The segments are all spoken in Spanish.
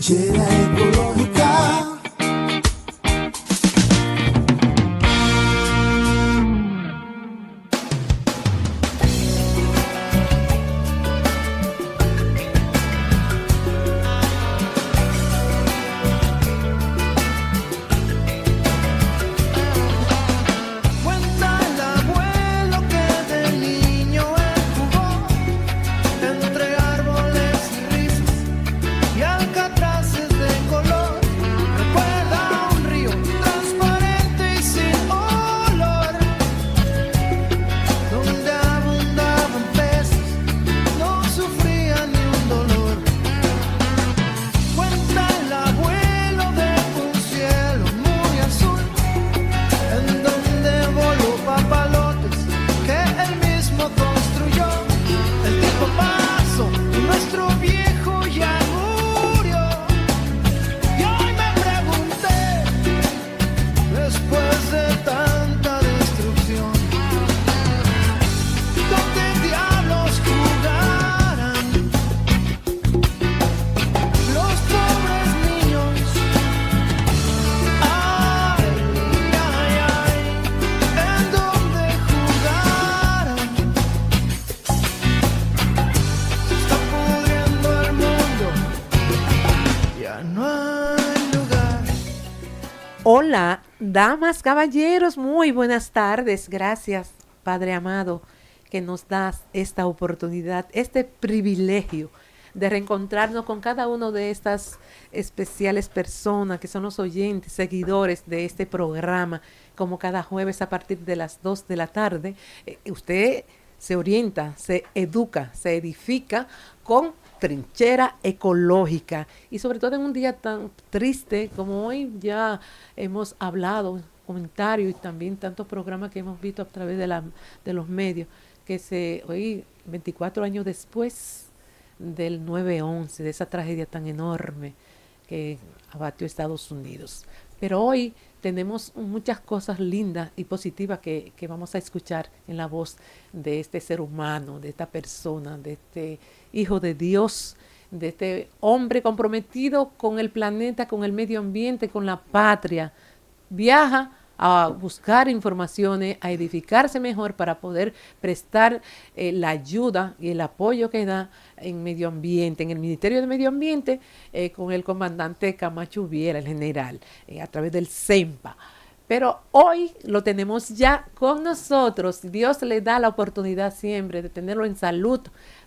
Trinchera ecológica. Hola, damas, caballeros, muy buenas tardes. Gracias, Padre amado, que nos das esta oportunidad, este privilegio de reencontrarnos con cada uno de estas especiales personas que son los oyentes, seguidores de este programa, como cada jueves a partir de las 2 de la tarde. Usted se orienta, se educa, se edifica con Trinchera ecológica, y sobre todo en un día tan triste como hoy. Ya hemos hablado, comentarios y también tantos programas que hemos visto a través de los medios, que hoy, 24 años después del 9/11, de esa tragedia tan enorme que abatió Estados Unidos. Pero hoy tenemos muchas cosas lindas y positivas que vamos a escuchar en la voz de este ser humano, de esta persona, de este hijo de Dios, de este hombre comprometido con el planeta, con el medio ambiente, con la patria. Viaja a buscar informaciones, a edificarse mejor para poder prestar la ayuda y el apoyo que da en medio ambiente, en el Ministerio de Medio Ambiente, con el comandante Camacho Viera, el general, a través del CEMPA. Pero hoy lo tenemos ya con nosotros. Dios le da la oportunidad siempre de tenerlo en salud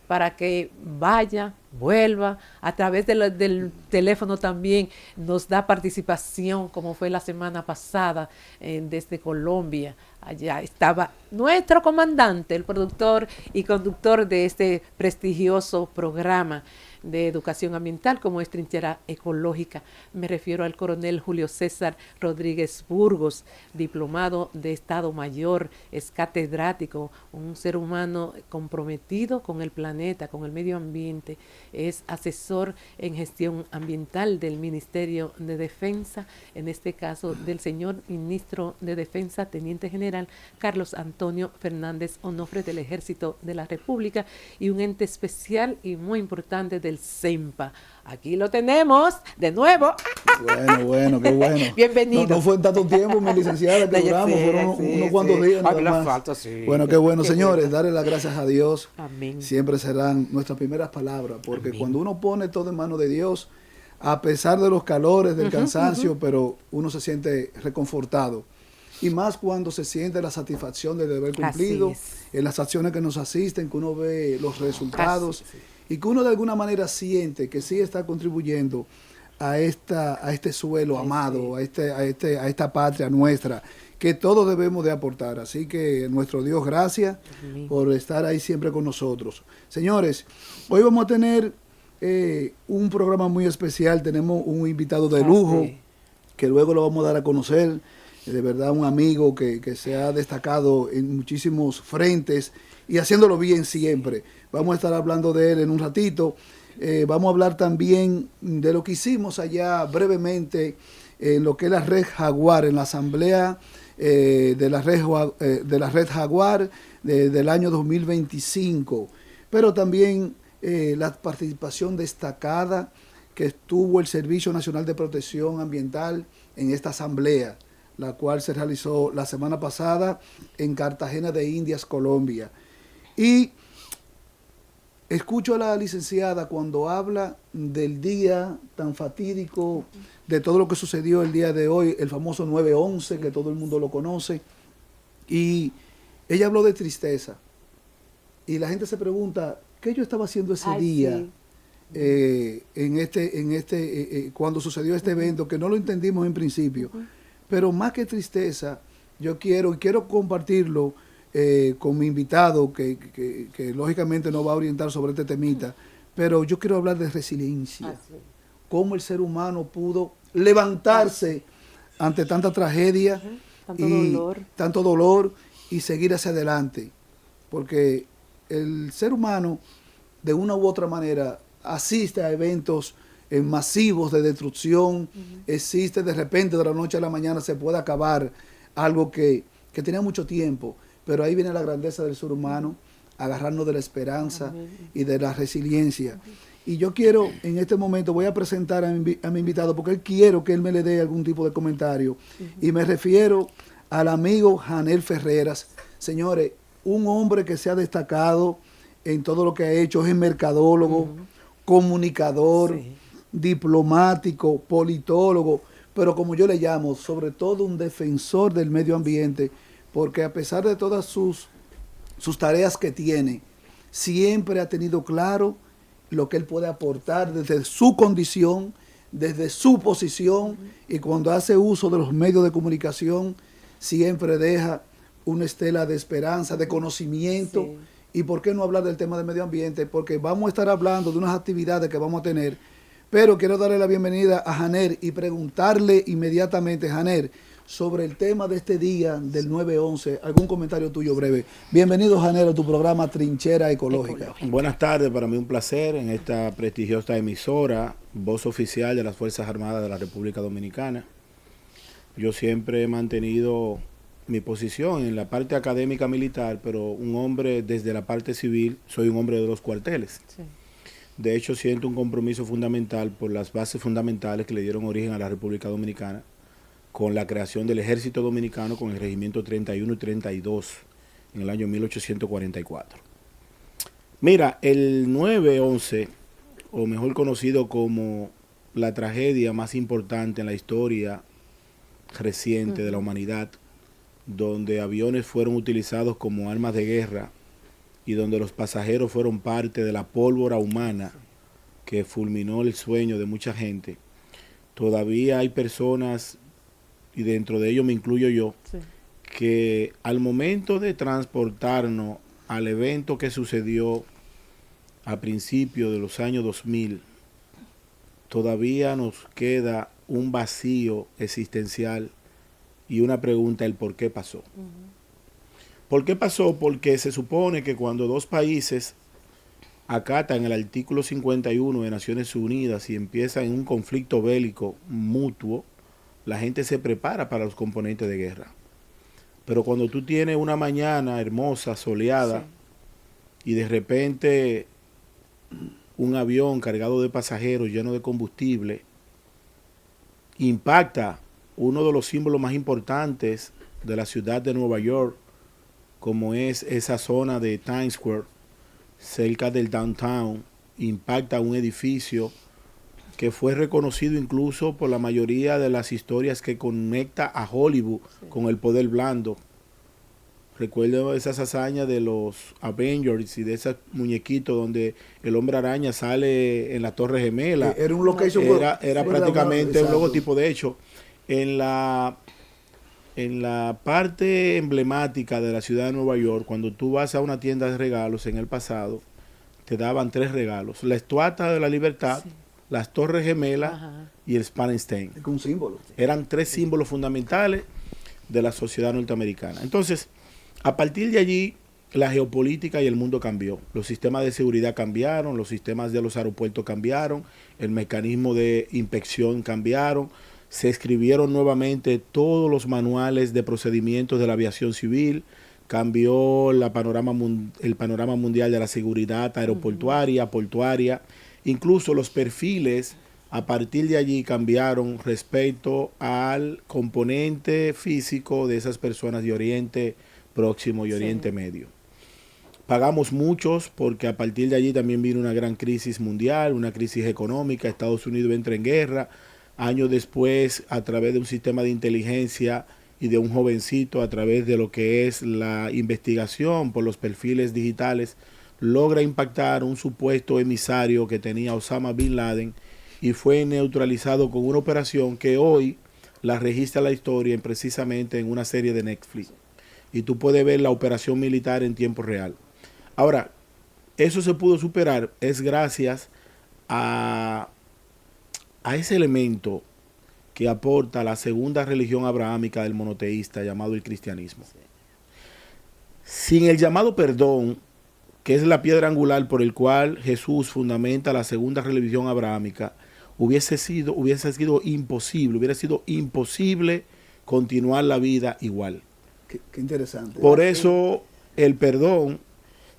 para que vaya, vuelva. A través del teléfono también nos da participación, como fue la semana pasada desde Colombia. Allá estaba nuestro comandante, el productor y conductor de este prestigioso programa de educación ambiental como es Trinchera Ecológica. Me refiero al coronel Julio César Rodríguez Burgos, diplomado de Estado Mayor, es catedrático, un ser humano comprometido con el planeta, con el medio ambiente, es asesor en gestión ambiental del Ministerio de Defensa, en este caso del señor ministro de Defensa, Teniente General Carlos Antonio Fernández Onofre del Ejército de la República, y un ente especial y muy importante del CEMPA. Aquí lo tenemos de nuevo. Bueno, qué bueno. Bienvenido. No fue en tanto tiempo, mi licenciada, que duramos, fueron unos cuantos días nada más. Falta, sí. Bueno, qué bueno, señores, darle las gracias a Dios. Amén. Siempre serán nuestras primeras palabras, porque Amén. cuando uno pone todo en manos de Dios, a pesar de los calores, del cansancio, pero uno se siente reconfortado. Y más cuando se siente la satisfacción de haber cumplido en las acciones que nos asisten, que uno ve los resultados y que uno de alguna manera siente que sí está contribuyendo a este suelo amado, a esta patria nuestra, que todos debemos de aportar. Así que nuestro Dios, gracias por estar ahí siempre con nosotros. Señores, hoy vamos a tener un programa muy especial. Tenemos un invitado de lujo que luego lo vamos a dar a conocer. De verdad, un amigo que se ha destacado en muchísimos frentes y haciéndolo bien siempre. Vamos a estar hablando de él en un ratito. Vamos a hablar también de lo que hicimos allá brevemente en lo que es la Red Jaguar, en la asamblea de la Red Jaguar del año 2025. Pero también la participación destacada que estuvo el Servicio Nacional de Protección Ambiental en esta asamblea, la cual se realizó la semana pasada en Cartagena de Indias, Colombia. Y escucho a la licenciada cuando habla del día tan fatídico, de todo lo que sucedió el día de hoy, el famoso 9/11, que todo el mundo lo conoce, y ella habló de tristeza. Y la gente se pregunta, ¿qué yo estaba haciendo ese día? Sí. Cuando sucedió este evento, que no lo entendimos en principio. Pero más que tristeza, yo quiero compartirlo con mi invitado, que lógicamente no va a orientar sobre este temita, pero yo quiero hablar de resiliencia. Cómo el ser humano pudo levantarse ante tanta tragedia, tanto dolor y seguir hacia adelante. Porque el ser humano, de una u otra manera, asiste a eventos masivos de destrucción, existe de repente, de la noche a la mañana, se puede acabar algo que tenía mucho tiempo, pero ahí viene la grandeza del ser humano, agarrarnos de la esperanza y de la resiliencia. Y yo quiero, en este momento, voy a presentar a mi invitado, porque quiero que él me le dé algún tipo de comentario, y me refiero al amigo Janel Ferreras. Señores, un hombre que se ha destacado en todo lo que ha hecho, es mercadólogo, comunicador, diplomático, politólogo, pero como yo le llamo, sobre todo un defensor del medio ambiente, porque a pesar de todas sus tareas que tiene, siempre ha tenido claro lo que él puede aportar desde su condición, desde su posición, y cuando hace uso de los medios de comunicación, siempre deja una estela de esperanza, de conocimiento. Y por qué no hablar del tema del medio ambiente, porque vamos a estar hablando de unas actividades que vamos a tener, pero quiero darle la bienvenida a Janer y preguntarle inmediatamente, Janer, sobre el tema de este día del 9/11, algún comentario tuyo breve. Bienvenido, Janer, a tu programa Trinchera Ecológica. Buenas tardes, para mí un placer en esta prestigiosa emisora, voz oficial de las Fuerzas Armadas de la República Dominicana. Yo siempre he mantenido mi posición en la parte académica militar, pero un hombre desde la parte civil, soy un hombre de los cuarteles. Sí. De hecho, siento un compromiso fundamental por las bases fundamentales que le dieron origen a la República Dominicana, con la creación del Ejército Dominicano con el Regimiento 31 y 32 en el año 1844. Mira, el 9/11, o mejor conocido como la tragedia más importante en la historia reciente de la humanidad, donde aviones fueron utilizados como armas de guerra y donde los pasajeros fueron parte de la pólvora humana que fulminó el sueño de mucha gente, todavía hay personas, y dentro de ellos me incluyo yo, que al momento de transportarnos al evento que sucedió a principios de los años 2000, todavía nos queda un vacío existencial y una pregunta, el por qué pasó. ¿Por qué pasó? Porque se supone que cuando dos países acatan el artículo 51 de Naciones Unidas y empiezan en un conflicto bélico mutuo, la gente se prepara para los componentes de guerra. Pero cuando tú tienes una mañana hermosa, soleada, y de repente un avión cargado de pasajeros lleno de combustible impacta uno de los símbolos más importantes de la ciudad de Nueva York, como es esa zona de Times Square, cerca del downtown, impacta un edificio que fue reconocido incluso por la mayoría de las historias que conecta a Hollywood con el poder blando. Recuerdo esas hazañas de los Avengers y de esos muñequitos donde el Hombre Araña sale en la Torre Gemela. Era un location. Era prácticamente un logotipo. De hecho, en la parte emblemática de la ciudad de Nueva York, cuando tú vas a una tienda de regalos en el pasado, te daban 3 regalos: la Estatua de la Libertad, las Torres Gemelas y el Spanstein. Es un símbolo. Eran 3 símbolos fundamentales de la sociedad norteamericana. Entonces, a partir de allí, la geopolítica y el mundo cambió. Los sistemas de seguridad cambiaron, los sistemas de los aeropuertos cambiaron, el mecanismo de inspección cambiaron, se escribieron nuevamente todos los manuales de procedimientos de la aviación civil, cambió el panorama mundial de la seguridad aeroportuaria, portuaria, incluso los perfiles A partir de allí cambiaron respecto al componente físico de esas personas de Oriente Próximo y Oriente Medio. Pagamos muchos porque a partir de allí también vino una gran crisis mundial, una crisis económica. Estados Unidos entra en guerra. Años después, a través de un sistema de inteligencia y de un jovencito, a través de lo que es la investigación por los perfiles digitales, logra impactar un supuesto emisario que tenía Osama Bin Laden y fue neutralizado con una operación que hoy la registra la historia precisamente en una serie de Netflix. Y tú puedes ver la operación militar en tiempo real. Ahora, eso se pudo superar es gracias a ese elemento que aporta la segunda religión abrahámica del monoteísta llamado el cristianismo. Sin el llamado perdón, que es la piedra angular por el cual Jesús fundamenta la segunda religión abrahámica, hubiese sido imposible continuar la vida igual. Qué interesante. Por eso el perdón,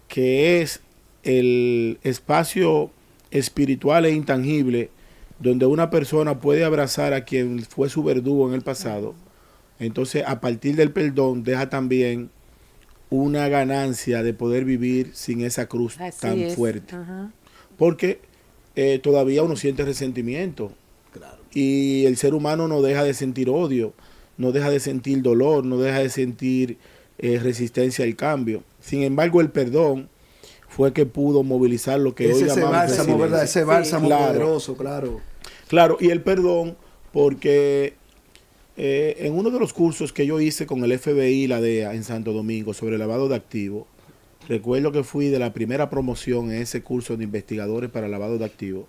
que es el espacio espiritual e intangible donde una persona puede abrazar a quien fue su verdugo en el pasado, entonces a partir del perdón deja también una ganancia de poder vivir sin esa cruz tan fuerte. Porque todavía uno siente resentimiento. Claro. Y el ser humano no deja de sentir odio, no deja de sentir dolor, no deja de sentir resistencia al cambio. Sin embargo, el perdón fue que pudo movilizar lo que hoy llamamos bálsamo, ¿verdad? Ese bálsamo poderoso, claro. Claro, y el perdón, porque en uno de los cursos que yo hice con el FBI y la DEA en Santo Domingo sobre lavado de activos, recuerdo que fui de la primera promoción en ese curso de investigadores para lavado de activos.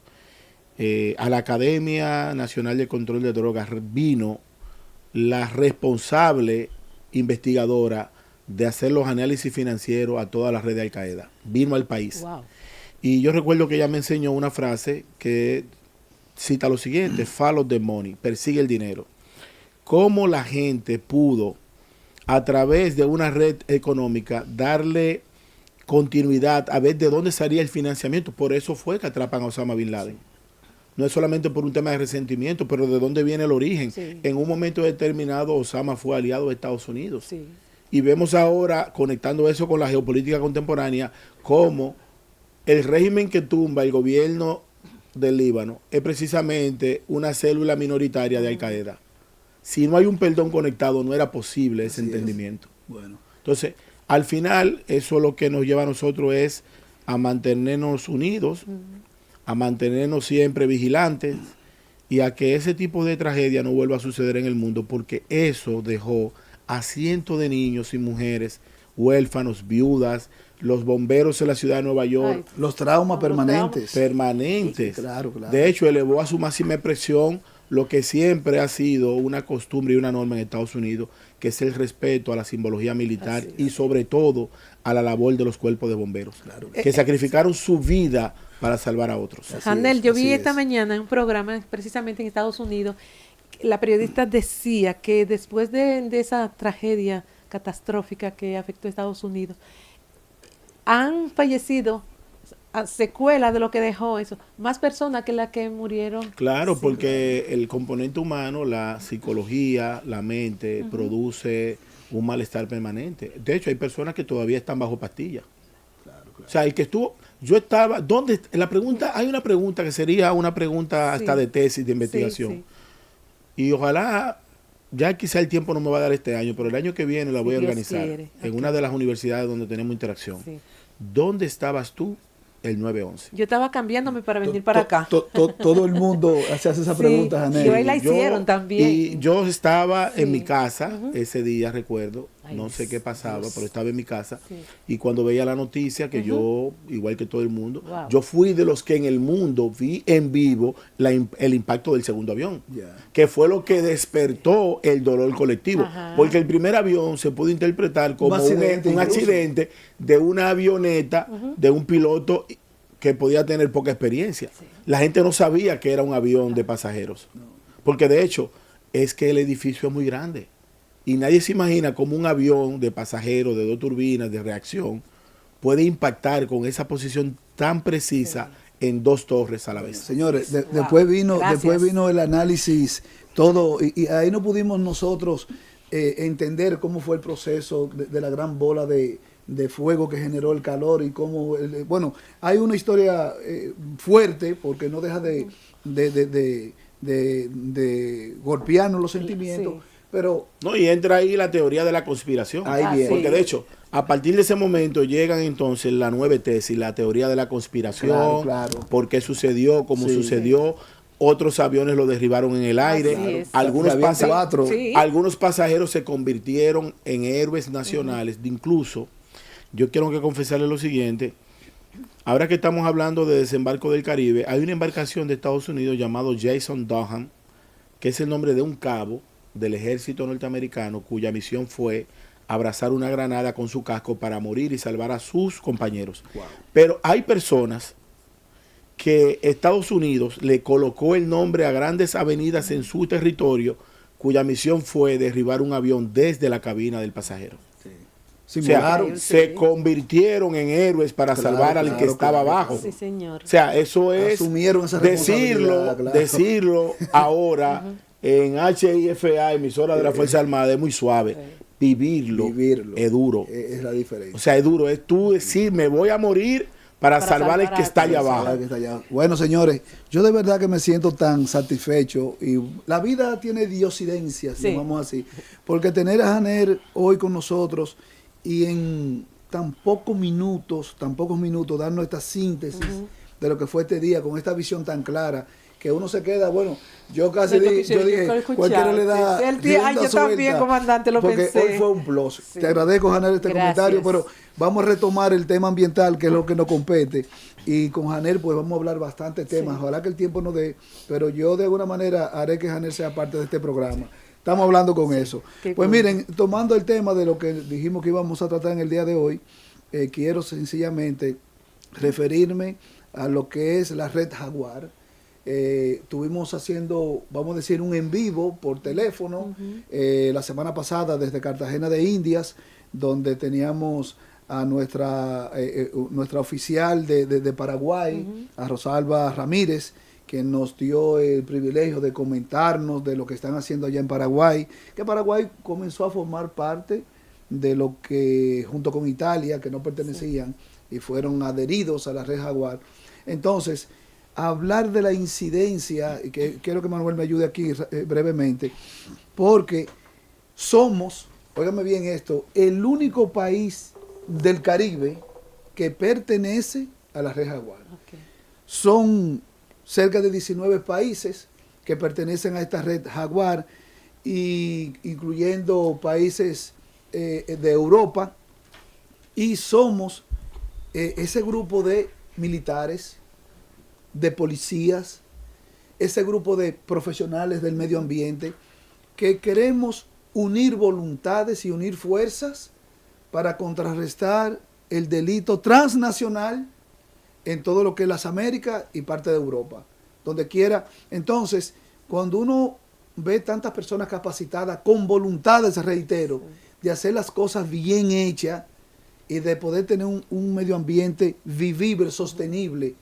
A la Academia Nacional de Control de Drogas vino la responsable investigadora de hacer los análisis financieros a toda la red de Al Qaeda. Vino al país. Wow. Y yo recuerdo que ella me enseñó una frase que cita lo siguiente: follow the money, persigue el dinero. Cómo la gente pudo, a través de una red económica, darle continuidad a ver de dónde salía el financiamiento. Por eso fue que atrapan a Osama Bin Laden. No es solamente por un tema de resentimiento, pero de dónde viene el origen. Sí. En un momento determinado, Osama fue aliado de Estados Unidos. Sí. Y vemos ahora, conectando eso con la geopolítica contemporánea, cómo el régimen que tumba el gobierno del Líbano es precisamente una célula minoritaria de Al Qaeda. Si no hay un perdón conectado, no era posible ese entendimiento. Bueno. Entonces, al final, eso lo que nos lleva a nosotros es a mantenernos unidos, a mantenernos siempre vigilantes y a que ese tipo de tragedia no vuelva a suceder en el mundo, porque eso dejó a cientos de niños y mujeres huérfanos, viudas, los bomberos en la ciudad de Nueva York. Ay, los traumas permanentes. Permanentes. Sí, claro, claro. De hecho, elevó a su máxima expresión lo que siempre ha sido una costumbre y una norma en Estados Unidos, que es el respeto a la simbología militar y sobre todo a la labor de los cuerpos de bomberos, claro, que sacrificaron su vida para salvar a otros. Handel, yo vi esta mañana en un programa precisamente en Estados Unidos, la periodista decía que después de esa tragedia catastrófica que afectó a Estados Unidos, han fallecido a secuela de lo que dejó eso, más personas que las que murieron. Claro, porque el componente humano, la psicología, la mente, produce un malestar permanente. De hecho, hay personas que todavía están bajo pastillas. Claro. O sea, el que estuvo, yo estaba, ¿dónde? La pregunta, hay una pregunta que sería una pregunta hasta de tesis, de investigación. Y ojalá, ya quizá el tiempo no me va a dar este año, pero el año que viene la voy a organizar en una de las universidades donde tenemos interacción. ¿Dónde estabas tú el 9/11? Yo estaba cambiándome para venir para acá. Todo el mundo hace esa pregunta, Janel. Y hoy la hicieron también. Y yo estaba en mi casa ese día, recuerdo. No sé qué pasaba, pero estaba en mi casa. Y cuando veía la noticia, que yo, igual que todo el mundo, yo fui de los que en el mundo vi en vivo el impacto del segundo avión. Que fue lo que despertó el dolor colectivo. Porque el primer avión se pudo interpretar como un accidente de una avioneta, de un piloto que podía tener poca experiencia. La gente no sabía que era un avión de pasajeros. Porque de hecho, es que el edificio es muy grande. Y nadie se imagina cómo un avión de pasajeros, de 2 turbinas, de reacción, puede impactar con esa posición tan precisa en 2 torres a la vez. Señores, Wow. después Gracias. vino el análisis, todo, y ahí no pudimos nosotros entender cómo fue el proceso de la gran bola de fuego que generó el calor y cómo, bueno, hay una historia fuerte porque no deja de golpearnos los sentimientos, Sí. pero No, y entra ahí la teoría de la conspiración. ahí Ah, viene. sí. Porque de hecho, a partir de ese momento llegan entonces la 9 tesis, la teoría de la conspiración, Claro, claro. por qué sucedió, cómo Sí. sucedió. Otros aviones lo derribaron en el aire. Así es. Algunos, Habían 4. Sí. algunos pasajeros se convirtieron en héroes nacionales. Incluso, yo quiero que confesarle lo siguiente. Ahora que estamos hablando de desembarco del Caribe, hay una embarcación de Estados Unidos llamado Jason Dunham, que es el nombre de un cabo del ejército norteamericano cuya misión fue abrazar una granada con su casco para morir y salvar a sus compañeros. Wow. Pero hay personas que Estados Unidos le colocó el nombre a grandes avenidas en su territorio cuya misión fue derribar un avión desde la cabina del pasajero. O sea, Simularon. se convirtieron en héroes para Claro, salvar al que claro, estaba claro. abajo. Sí, señor. O sea, eso es Asumieron esa responsabilidad, claro. decirlo ahora en HIFA, emisora de la Fuerza Armada, es muy suave. Vivirlo, Vivirlo. es duro. Es la diferencia. O sea, es duro. Es tú decir, me voy a morir para salvar al que está allá abajo. Claro que está allá. Bueno, señores, yo de verdad que me siento tan satisfecho y la vida tiene diosidencias, Sí. llamamos así, porque tener a Janer hoy con nosotros y en tan pocos minutos darnos esta síntesis de lo que fue este día con esta visión tan clara que uno se queda, bueno, yo casi Yo yo quisiera dije, escuchar, cualquiera le da sí. El día- ay, rienda yo también, suelta, comandante, lo porque pensé. hoy fue un plus. Sí. Te agradezco, Janer, este Gracias. comentario, pero vamos a retomar el tema ambiental, que es lo que nos compete, y con Janer pues vamos a hablar bastante temas, Sí. ojalá que el tiempo nos dé, pero yo de alguna manera haré que Janer sea parte de este programa. Estamos hablando con eso. Qué Pues cool. miren, tomando el tema de lo que dijimos que íbamos a tratar en el día de hoy, quiero sencillamente referirme a lo que es la red Jaguar. Estuvimos haciendo, vamos a decir, un en vivo por teléfono la semana pasada desde Cartagena de Indias, donde teníamos a nuestra oficial de Paraguay, a Rosalba Ramírez, que nos dio el privilegio de comentarnos de lo que están haciendo allá en Paraguay, que Paraguay comenzó a formar parte de lo que, junto con Italia, que no pertenecían y fueron adheridos a la red Jaguar. Entonces, hablar de la incidencia, y que quiero que Manuel me ayude aquí brevemente, porque somos, óigame bien esto, el único país del Caribe que pertenece a la red Jaguar. Ok. Son cerca de 19 países que pertenecen a esta red Jaguar, y incluyendo países de Europa, y somos ese grupo de militares, de policías, ese grupo de profesionales del medio ambiente que queremos unir voluntades y unir fuerzas para contrarrestar el delito transnacional en todo lo que es las Américas y parte de Europa, donde quiera. Entonces, cuando uno ve tantas personas capacitadas con voluntades, reitero, de hacer las cosas bien hechas y de poder tener un medio ambiente vivible, sostenible,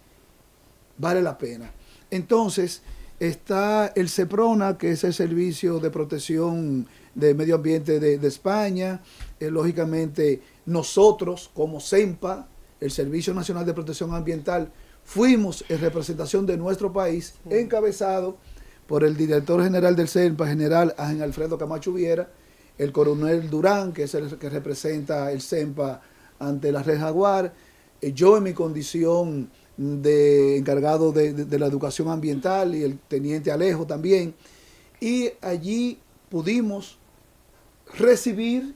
vale la pena. Entonces, está el CEPRONA, que es el Servicio de Protección de Medio Ambiente de España. Lógicamente, nosotros, como CEMPA, el Servicio Nacional de Protección Ambiental, fuimos en representación de nuestro país, encabezado por el director general del CEMPA, general Ángel Alfredo Camacho Viera, el coronel Durán, que es el que representa el CEMPA ante la red Jaguar, yo en mi condición de encargado de la educación ambiental, y el teniente Alejo también, y allí pudimos recibir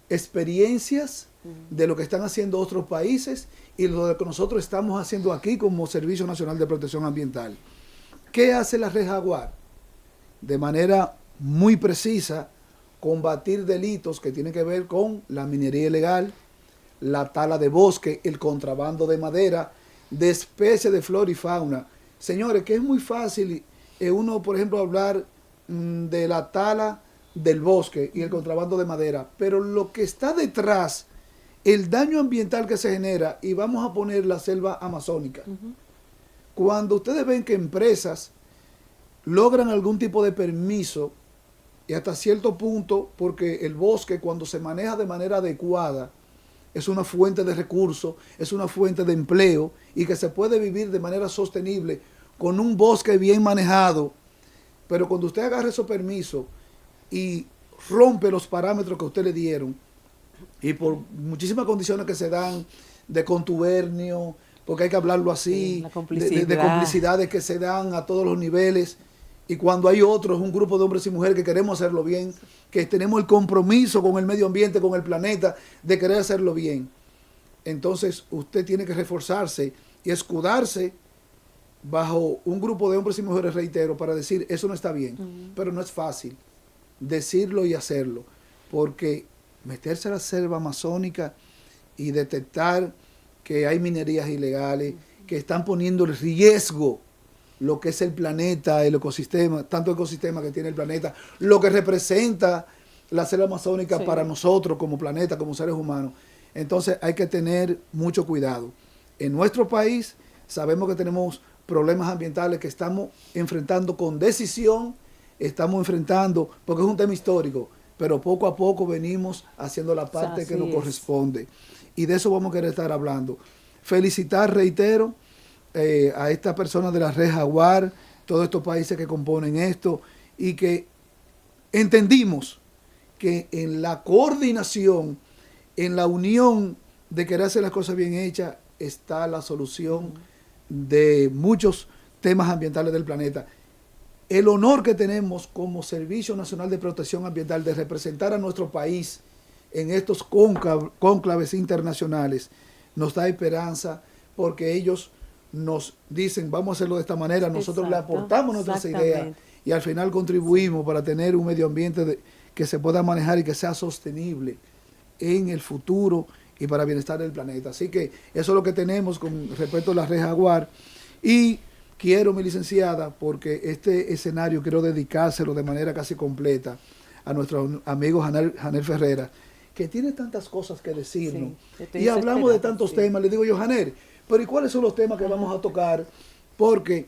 experiencias de lo que están haciendo otros países y lo que nosotros estamos haciendo aquí como Servicio Nacional de Protección Ambiental. ¿Qué hace la red Jaguar? De manera muy precisa, combatir delitos que tienen que ver con la minería ilegal, la tala de bosque, el contrabando de madera, de especies de flora y fauna. Señores, que es muy fácil uno, por ejemplo, hablar de la tala del bosque y el contrabando de madera, pero lo que está detrás, el daño ambiental que se genera, y vamos a poner la selva amazónica. cuando ustedes ven que empresas logran algún tipo de permiso, y hasta cierto punto, porque el bosque cuando se maneja de manera adecuada, es una fuente de recursos, es una fuente de empleo, y que se puede vivir de manera sostenible con un bosque bien manejado. Pero cuando usted agarra esos permisos y rompe los parámetros que usted le dieron, y por muchísimas condiciones que se dan de contubernio, porque hay que hablarlo así, la complicidad. de complicidades que se dan a todos los niveles, y cuando hay otros, un grupo de hombres y mujeres que queremos hacerlo bien, que tenemos el compromiso con el medio ambiente, con el planeta, de querer hacerlo bien, entonces usted tiene que reforzarse y escudarse bajo un grupo de hombres y mujeres, reitero, para decir, eso no está bien. Pero no es fácil decirlo y hacerlo, porque meterse a la selva amazónica y detectar que hay minerías ilegales, que están poniendo en riesgo lo que es el planeta, el ecosistema, tanto ecosistema que tiene el planeta, lo que representa la selva amazónica para nosotros como planeta, como seres humanos. Entonces hay que tener mucho cuidado. En nuestro país sabemos que tenemos problemas ambientales que estamos enfrentando con decisión, estamos enfrentando, porque es un tema histórico, pero poco a poco venimos haciendo la parte que nos corresponde. Y de eso vamos a querer estar hablando. Felicitar, reitero, a estas personas de la Red Jaguar, todos estos países que componen esto, y que entendimos que en la coordinación, en la unión de querer hacer las cosas bien hechas, está la solución de muchos temas ambientales del planeta. El honor que tenemos como Servicio Nacional de Protección Ambiental de representar a nuestro país en estos cónclaves internacionales nos da esperanza, porque ellos nos dicen, vamos a hacerlo de esta manera, nosotros le aportamos nuestras ideas y al final contribuimos para tener un medio ambiente que se pueda manejar y que sea sostenible en el futuro y para el bienestar del planeta. Así que eso es lo que tenemos con respecto a la Red Jaguar. Y quiero, mi licenciada, porque este escenario quiero dedicárselo de manera casi completa a nuestro amigo Janel Ferreira, que tiene tantas cosas que decirnos. Y hablamos de tantos temas. Le digo yo, Janel, pero ¿y cuáles son los temas que vamos a tocar? Porque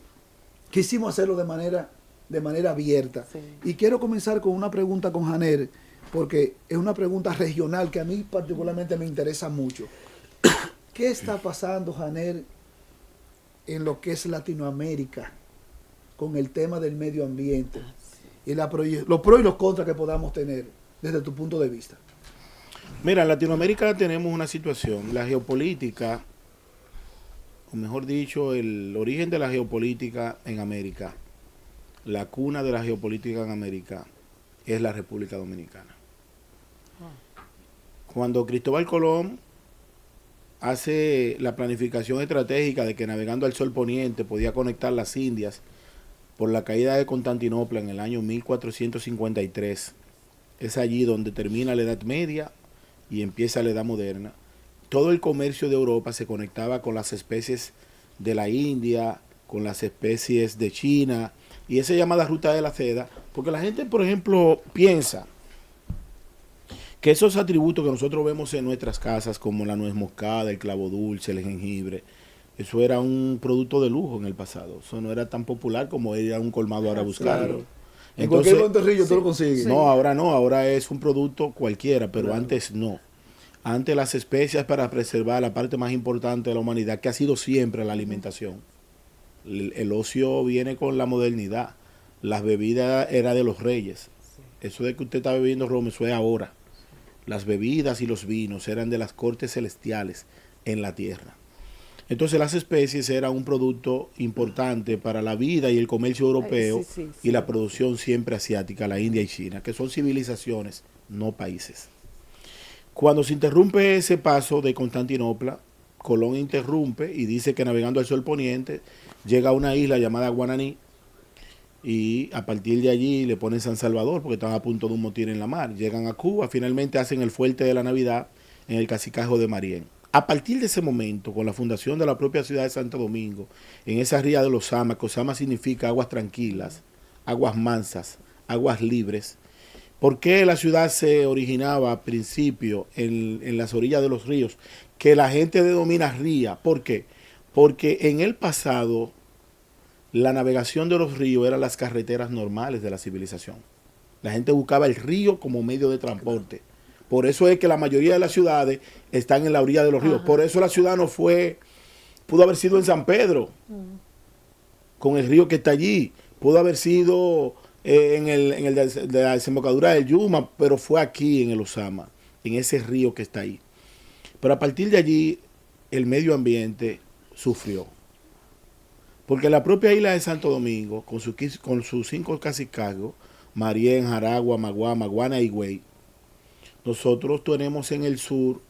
quisimos hacerlo de manera abierta. Y quiero comenzar con una pregunta con Janel, porque es una pregunta regional que a mí particularmente me interesa mucho. ¿Qué está pasando, Janel, en lo que es Latinoamérica con el tema del medio ambiente y los pros y los contras que podamos tener desde tu punto de vista? Mira, en Latinoamérica tenemos una situación, la geopolítica, o mejor dicho, el origen de la geopolítica en América, la cuna de la geopolítica en América es la República Dominicana. Cuando Cristóbal Colón hace la planificación estratégica de que navegando al sol poniente podía conectar las Indias por la caída de Constantinopla en el año 1453, es allí donde termina la Edad Media y empieza la Edad Moderna. Todo el comercio de Europa se conectaba con las especies de la India, con las especies de China, y esa llamada ruta de la seda, porque la gente, por ejemplo, piensa que esos atributos que nosotros vemos en nuestras casas, como la nuez moscada, el clavo dulce, el jengibre, eso era un producto de lujo en el pasado. Eso no era tan popular como ir a un colmado ahora a buscarlo. Claro. En cualquier Monterrillo tú lo consigues. No, ahora es un producto cualquiera, pero antes no. Antes las especias para preservar la parte más importante de la humanidad, que ha sido siempre la alimentación. El ocio viene con la modernidad. Las bebidas era de los reyes. Eso de que usted está bebiendo ron, eso es ahora. Las bebidas y los vinos eran de las cortes celestiales en la tierra. Entonces las especies eran un producto importante para la vida y el comercio europeo y la producción siempre asiática, la India y China, que son civilizaciones, no países. Cuando se interrumpe ese paso de Constantinopla, Colón interrumpe y dice que navegando al sol poniente llega a una isla llamada Guananí, y a partir de allí le ponen San Salvador porque están a punto de un motín en la mar. Llegan a Cuba, finalmente hacen el fuerte de la Navidad en el Cacicajo de Marién. A partir de ese momento, con la fundación de la propia ciudad de Santo Domingo, en esa ría de los Sama, que Osama significa aguas tranquilas, aguas mansas, aguas libres. ¿Por qué la ciudad se originaba al principio en las orillas de los ríos? Que la gente denomina ría. ¿Por qué? Porque en el pasado la navegación de los ríos eran las carreteras normales de la civilización. La gente buscaba el río como medio de transporte. Por eso es que la mayoría de las ciudades están en la orilla de los ríos. Por eso la ciudad no fue, pudo haber sido en San Pedro, con el río que está allí. Pudo haber sido de la desembocadura del Yuma, pero fue aquí en el Osama, en ese río que está ahí. Pero a partir de allí, el medio ambiente sufrió. Porque la propia isla de Santo Domingo, con sus 5 cacicazgos, Marién, Jaragua, Maguá, Maguana y Higüey, nosotros tenemos en el sur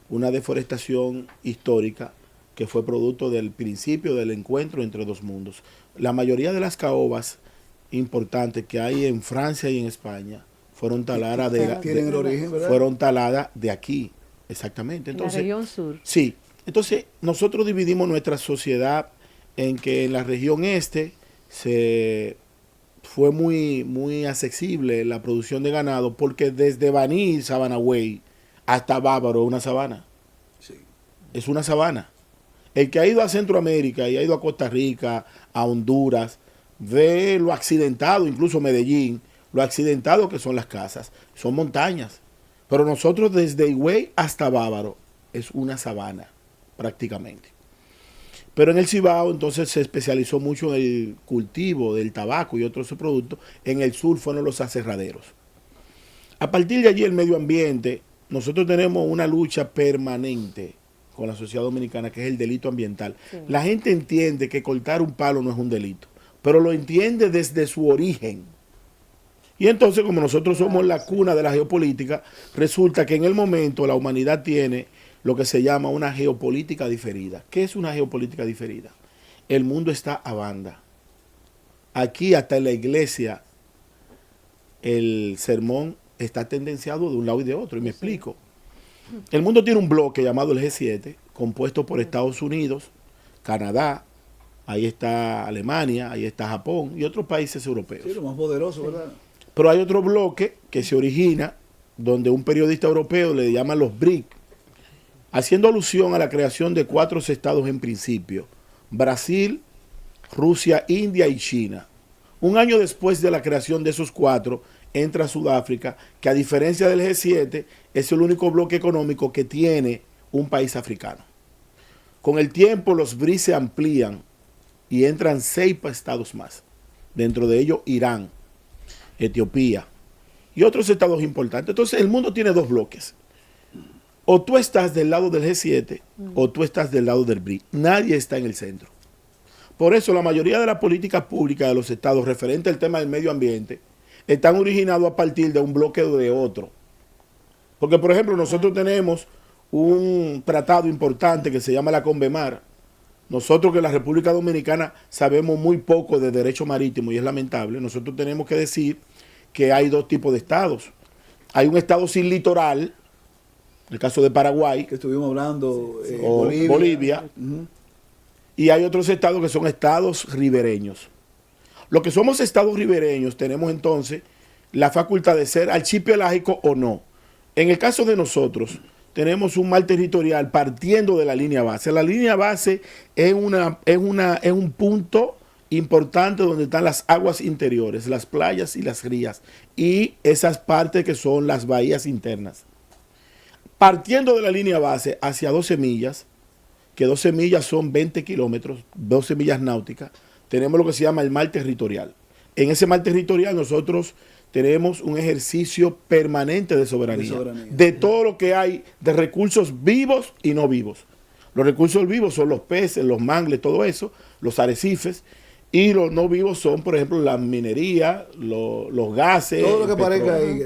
una deforestación histórica que fue producto del principio del encuentro entre dos mundos. La mayoría de las caobas importantes que hay en Francia y en España fueron taladas fueron taladas de aquí, exactamente. Entonces, la región sur. Sí, entonces nosotros dividimos nuestra sociedad en que en la región este fue muy accesible la producción de ganado, porque desde Baní, Sabanagüey, hasta Bávaro es una sabana. Sí. Es una sabana. El que ha ido a Centroamérica y ha ido a Costa Rica, a Honduras, ve lo accidentado, incluso Medellín, lo accidentado que son las casas. Son montañas. Pero nosotros desde Higüey hasta Bávaro es una sabana, prácticamente. Pero en el Cibao entonces se especializó mucho en el cultivo del tabaco y otros productos. En el sur fueron los aserraderos. A partir de allí el medio ambiente, nosotros tenemos una lucha permanente con la sociedad dominicana, que es el delito ambiental. Sí. La gente entiende que cortar un palo no es un delito, pero lo entiende desde su origen. Y entonces, como nosotros somos la cuna de la geopolítica, resulta que en el momento la humanidad tiene lo que se llama una geopolítica diferida. ¿Qué es una geopolítica diferida? El mundo está a banda. Aquí hasta en la iglesia el sermón está tendenciado de un lado y de otro, y me explico. El mundo tiene un bloque llamado el G7, compuesto por Estados Unidos, Canadá, ahí está Alemania, ahí está Japón y otros países europeos. Sí, lo más poderoso, ¿verdad? Pero hay otro bloque que se origina, donde un periodista europeo le llama los BRIC, haciendo alusión a la creación de 4 estados en principio: Brasil, Rusia, India y China. Un año después de la creación de esos 4, entra Sudáfrica, que a diferencia del G7, es el único bloque económico que tiene un país africano. Con el tiempo los BRIC se amplían y entran 6 estados más. Dentro de ellos Irán, Etiopía y otros estados importantes. Entonces el mundo tiene 2 bloques. O tú estás del lado del G7 o tú estás del lado del BRIC. Nadie está en el centro. Por eso la mayoría de las políticas públicas de los estados referentes al tema del medio ambiente están originados a partir de un bloque o de otro. Porque, por ejemplo, nosotros tenemos un tratado importante que se llama la Convemar. Nosotros que en la República Dominicana sabemos muy poco de derecho marítimo y es lamentable. Nosotros tenemos que decir que hay 2 tipos de estados. Hay un estado sin litoral, el caso de Paraguay, que estuvimos hablando, o Bolivia. Y hay otros estados que son estados ribereños. Los que somos estados ribereños tenemos entonces la facultad de ser archipelágico o no. En el caso de nosotros, tenemos un mar territorial partiendo de la línea base. La línea base es un punto importante donde están las aguas interiores, las playas y las rías, y esas partes que son las bahías internas. Partiendo de la línea base hacia 12 millas, que 12 millas son 20 kilómetros, 12 millas náuticas, tenemos lo que se llama el mar territorial. En ese mar territorial nosotros tenemos un ejercicio permanente de soberanía, de todo lo que hay de recursos vivos y no vivos. Los recursos vivos son los peces, los mangles, todo eso, los arrecifes, y los no vivos son, por ejemplo, la minería, los gases. Todo lo que parezca ahí.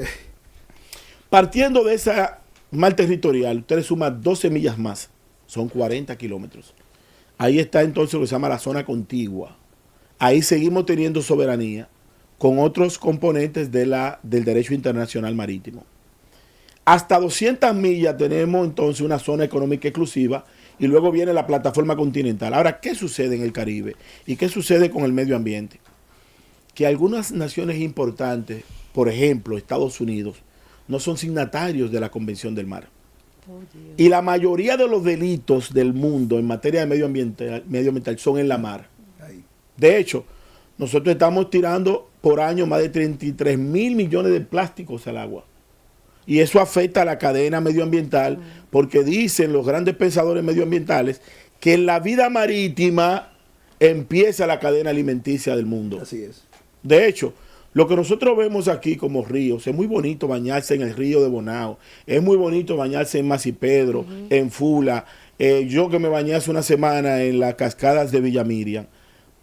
Partiendo de esa mar territorial, ustedes suman 12 millas más, son 40 kilómetros. Ahí está entonces lo que se llama la zona contigua. Ahí seguimos teniendo soberanía con otros componentes del derecho internacional marítimo. Hasta 200 millas tenemos entonces una zona económica exclusiva y luego viene la plataforma continental. Ahora, ¿qué sucede en el Caribe? ¿Y qué sucede con el medio ambiente? Que algunas naciones importantes, por ejemplo Estados Unidos, no son signatarios de la Convención del Mar. Y la mayoría de los delitos del mundo en materia de medio ambiental son en la mar. De hecho, nosotros estamos tirando por año más de 33 mil millones de plásticos al agua. Y eso afecta a la cadena medioambiental, porque dicen los grandes pensadores medioambientales que en la vida marítima empieza la cadena alimenticia del mundo. Así es. De hecho, lo que nosotros vemos aquí como ríos, es muy bonito bañarse en el río de Bonao, es muy bonito bañarse en Masipedro, en Fula, yo que me bañé hace una semana en las cascadas de Villa Miriam.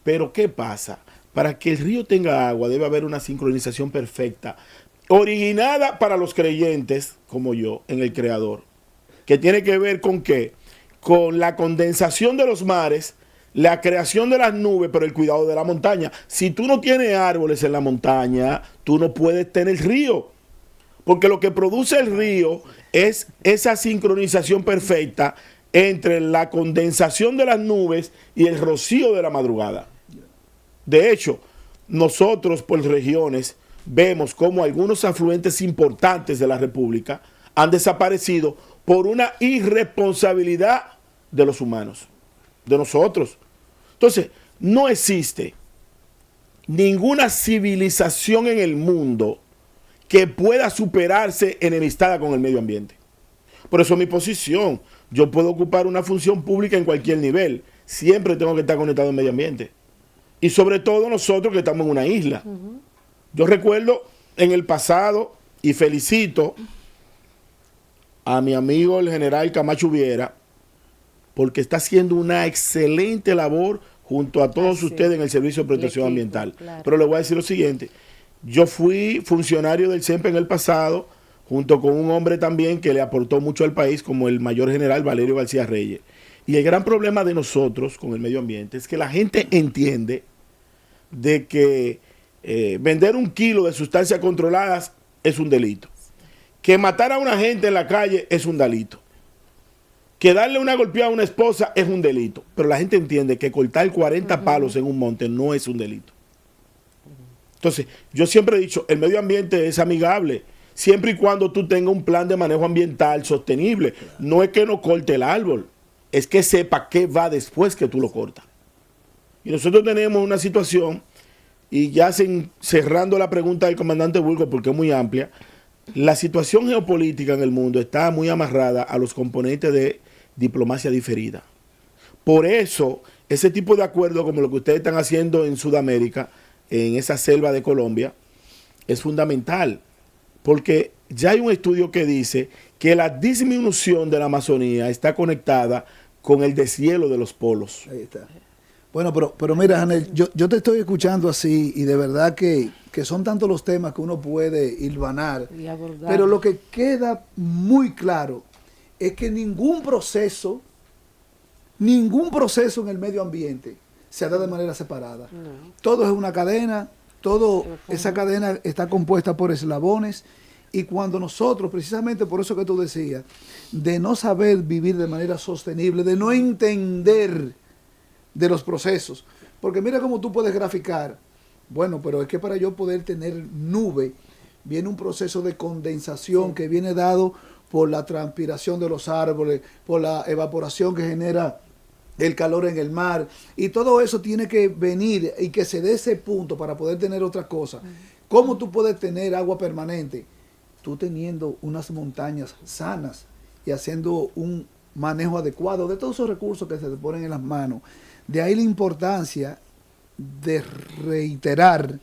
Pero ¿qué pasa? Para que el río tenga agua debe haber una sincronización perfecta, originada para los creyentes, como yo, en el Creador, que tiene que ver con ¿qué? Con la condensación de los mares, la creación de las nubes, pero el cuidado de la montaña. Si tú no tienes árboles en la montaña, tú no puedes tener río, porque lo que produce el río es esa sincronización perfecta entre la condensación de las nubes y el rocío de la madrugada. De hecho, nosotros por regiones vemos cómo algunos afluentes importantes de la República han desaparecido por una irresponsabilidad de los humanos, de nosotros. Entonces, no existe ninguna civilización en el mundo que pueda superarse enemistada con el medio ambiente. Por eso mi posición, yo puedo ocupar una función pública en cualquier nivel, siempre tengo que estar conectado al medio ambiente. Y sobre todo nosotros que estamos en una isla. Yo recuerdo en el pasado, y felicito a mi amigo el general Camacho Viera, porque está haciendo una excelente labor junto a todos ustedes en el Servicio de Protección Ambiental. Claro. Pero le voy a decir lo siguiente, yo fui funcionario del CENPE en el pasado, junto con un hombre también que le aportó mucho al país, como el mayor general Valerio García Reyes. Y el gran problema de nosotros con el medio ambiente es que la gente entiende de que vender 1 kilo de sustancias controladas es un delito. Que matar a una gente en la calle es un delito. Que darle una golpeada a una esposa es un delito. Pero la gente entiende que cortar 40 palos en un monte no es un delito. Entonces, yo siempre he dicho, el medio ambiente es amigable, siempre y cuando tú tengas un plan de manejo ambiental sostenible. No es que no corte el árbol, es que sepa qué va después que tú lo cortas. Y nosotros tenemos una situación, y ya cerrando la pregunta del comandante Burgos, porque es muy amplia, la situación geopolítica en el mundo está muy amarrada a los componentes de diplomacia diferida. Por eso, ese tipo de acuerdos como lo que ustedes están haciendo en Sudamérica, en esa selva de Colombia, es fundamental, porque ya hay un estudio que dice que la disminución de la Amazonía está conectada con el deshielo de los polos. Ahí está. Bueno, pero mira, Janel, yo te estoy escuchando así y de verdad que son tantos los temas que uno puede hilvanar, pero lo que queda muy claro es que ningún proceso en el medio ambiente se da de manera separada. No. Todo es una cadena, esa cadena está compuesta por eslabones, y cuando nosotros, precisamente por eso que tú decías, de no saber vivir de manera sostenible, de no entender de los procesos, porque mira cómo tú puedes graficar, bueno, pero es que para yo poder tener nube, viene un proceso de condensación que viene dado por la transpiración de los árboles, por la evaporación que genera el calor en el mar, y todo eso tiene que venir y que se dé ese punto para poder tener otra cosa. ¿Cómo tú puedes tener agua permanente? Tú teniendo unas montañas sanas y haciendo un manejo adecuado de todos esos recursos que se te ponen en las manos. De ahí la importancia de reiterar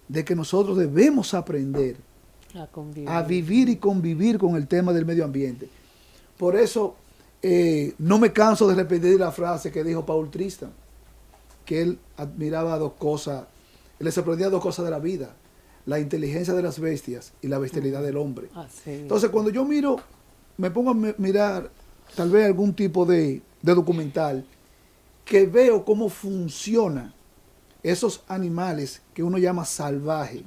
de que nosotros debemos aprender a vivir y convivir con el tema del medio ambiente. Por eso no me canso de repetir la frase que dijo Paul Tristan, que él admiraba 2 cosas, él le sorprendía 2 cosas de la vida: la inteligencia de las bestias y la bestialidad del hombre. Entonces, cuando yo me pongo a mirar tal vez algún tipo de documental, que veo cómo funcionan esos animales que uno llama salvajes,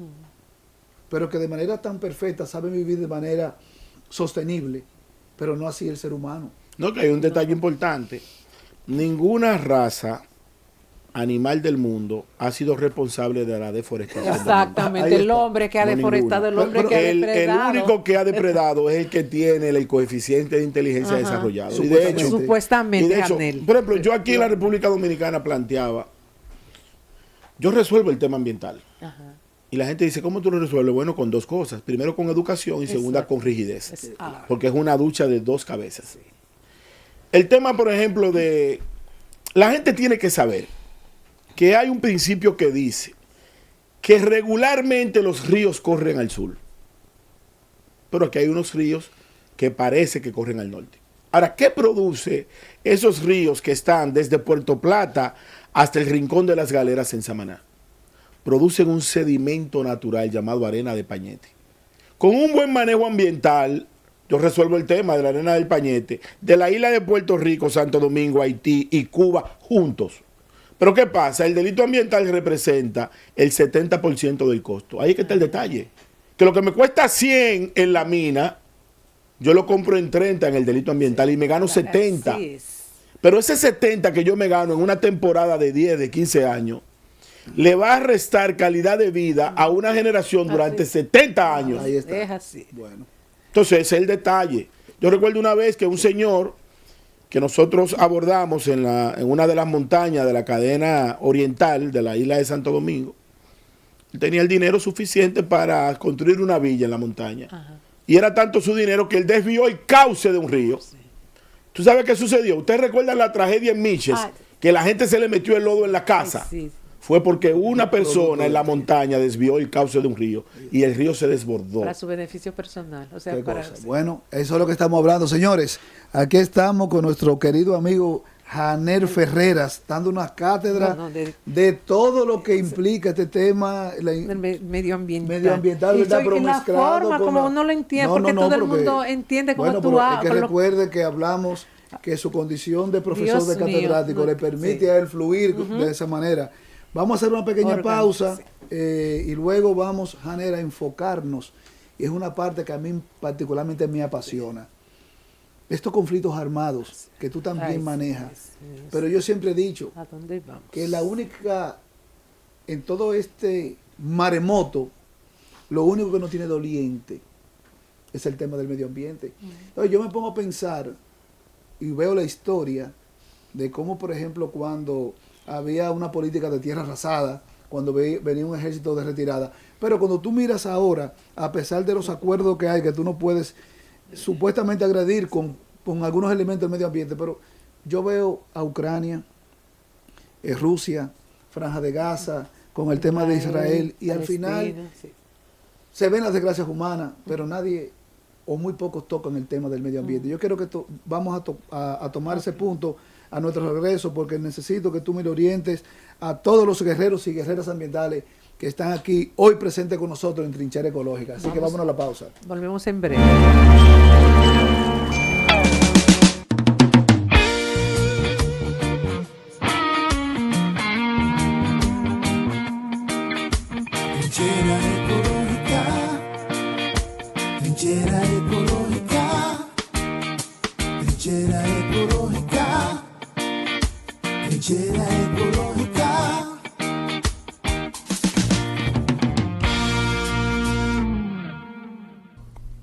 pero que de manera tan perfecta saben vivir de manera sostenible, pero no así el ser humano. No, que hay un detalle importante. Ninguna raza animal del mundo ha sido responsable de la deforestación. Exactamente, el hombre que ha deforestado, el hombre que ha depredado. El único que ha depredado es el que tiene el coeficiente de inteligencia desarrollado. Y de hecho, supuestamente, por ejemplo, yo aquí en la República Dominicana planteaba Yo resuelvo el tema ambiental. Ajá. Y la gente dice, ¿cómo tú lo resuelves? Bueno, con dos cosas. Primero con educación y segunda Exacto. con rigidez. Claro. Porque es una ducha de dos cabezas. El tema, por ejemplo, de... La gente tiene que saber que hay un principio que dice que regularmente los ríos corren al sur. Pero aquí hay unos ríos que parece que corren al norte. Ahora, ¿qué produce esos ríos que están desde Puerto Plata hasta el Rincón de las Galeras en Samaná? Producen un sedimento natural llamado arena de pañete. Con un buen manejo ambiental, yo resuelvo el tema de la arena del pañete, de la isla de Puerto Rico, Santo Domingo, Haití y Cuba juntos. Pero ¿qué pasa? El delito ambiental representa el 70% del costo. Ahí es que está el detalle. Que lo que me cuesta 100 en la mina, yo lo compro en 30 en el delito ambiental y me gano 70. Así es. Pero ese 70 que yo me gano en una temporada de 10, de 15 años, le va a restar calidad de vida a una generación durante 70 años. Ahí está. Es así. Bueno, Entonces, ese es el detalle. Yo recuerdo una vez que un señor que nosotros abordamos en una de las montañas de la cadena oriental de la isla de Santo Domingo, tenía el dinero suficiente para construir una villa en la montaña. Ajá. Y era tanto su dinero que él desvió el cauce de un río. ¿Tú sabes qué sucedió? ¿Ustedes recuerdan la tragedia en Miches? Ay. Que la gente se le metió el lodo en la casa. Ay, sí. Fue porque una persona en la montaña desvió el cauce de un río y el río se desbordó. Para su beneficio personal. O sea, qué para... cosa. Bueno, eso es lo que estamos hablando, señores. Aquí estamos con nuestro querido amigo Janer Ferreras, dando una cátedra de todo lo que implica este tema, del medioambiental. medioambiental, Y ¿verdad? soy- Pero y la mezclado forma con como la- uno lo entiende, No, porque no, todo el porque- mundo entiende cómo bueno, tú pero es hablas. que recuerde que hablamos que su condición de profesor Dios de mío, catedrático no, le permite sí. a él fluir de esa manera. Vamos a hacer una pequeña Orgánico, pausa sí. y luego vamos, Janer, a enfocarnos. Y es una parte que a mí particularmente me apasiona. Estos conflictos armados que tú también Ay, sí, manejas. sí, Pero yo siempre he dicho ¿A dónde vamos? que la única, en todo este maremoto, lo único que no tiene doliente es el tema del medio ambiente. Entonces yo me pongo a pensar y veo la historia de cómo, por ejemplo, cuando había una política de tierra arrasada, cuando venía un ejército de retirada, pero cuando tú miras ahora, a pesar de los acuerdos que hay, que tú no puedes supuestamente agredir con algunos elementos del medio ambiente, pero yo veo a Ucrania, Rusia, Franja de Gaza, con el tema de Israel, y al final Palestina, sí. se ven las desgracias humanas, pero nadie o muy pocos tocan el tema del medio ambiente. Yo creo que vamos a tomar ese punto a nuestro regreso, porque necesito que tú me lo orientes a todos los guerreros y guerreras ambientales que están aquí hoy presentes con nosotros en Trinchera Ecológica. Así que vámonos a la pausa. Volvemos en breve. Trinchera ecológica, trinchera ecológica, trinchera ecológica, trinchera ecológica.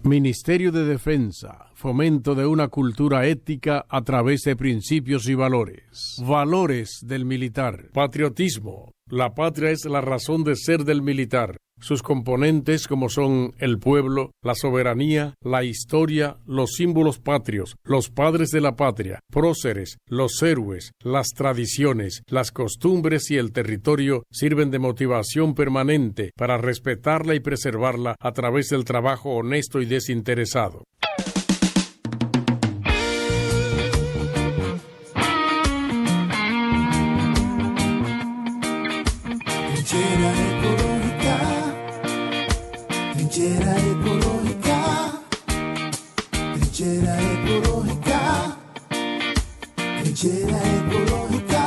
Ministerio de Defensa, fomento de una cultura ética a través de principios y valores. Valores del militar. Patriotismo. La patria es la razón de ser del militar. Sus componentes como son el pueblo, la soberanía, la historia, los símbolos patrios, los padres de la patria, próceres, los héroes, las tradiciones, las costumbres y el territorio sirven de motivación permanente para respetarla y preservarla a través del trabajo honesto y desinteresado. Trinchera ecológica, trinchera ecológica, trinchera ecológica, trinchera ecológica.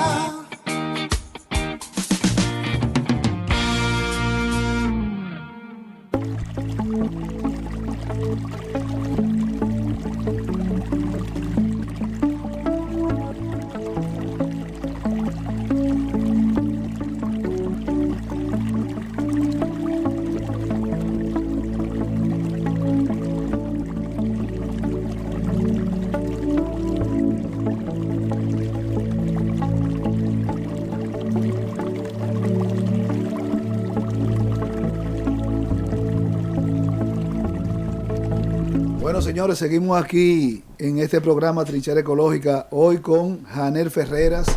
Bueno, señores, seguimos aquí en este programa Trinchera Ecológica, hoy con Janel Ferreras.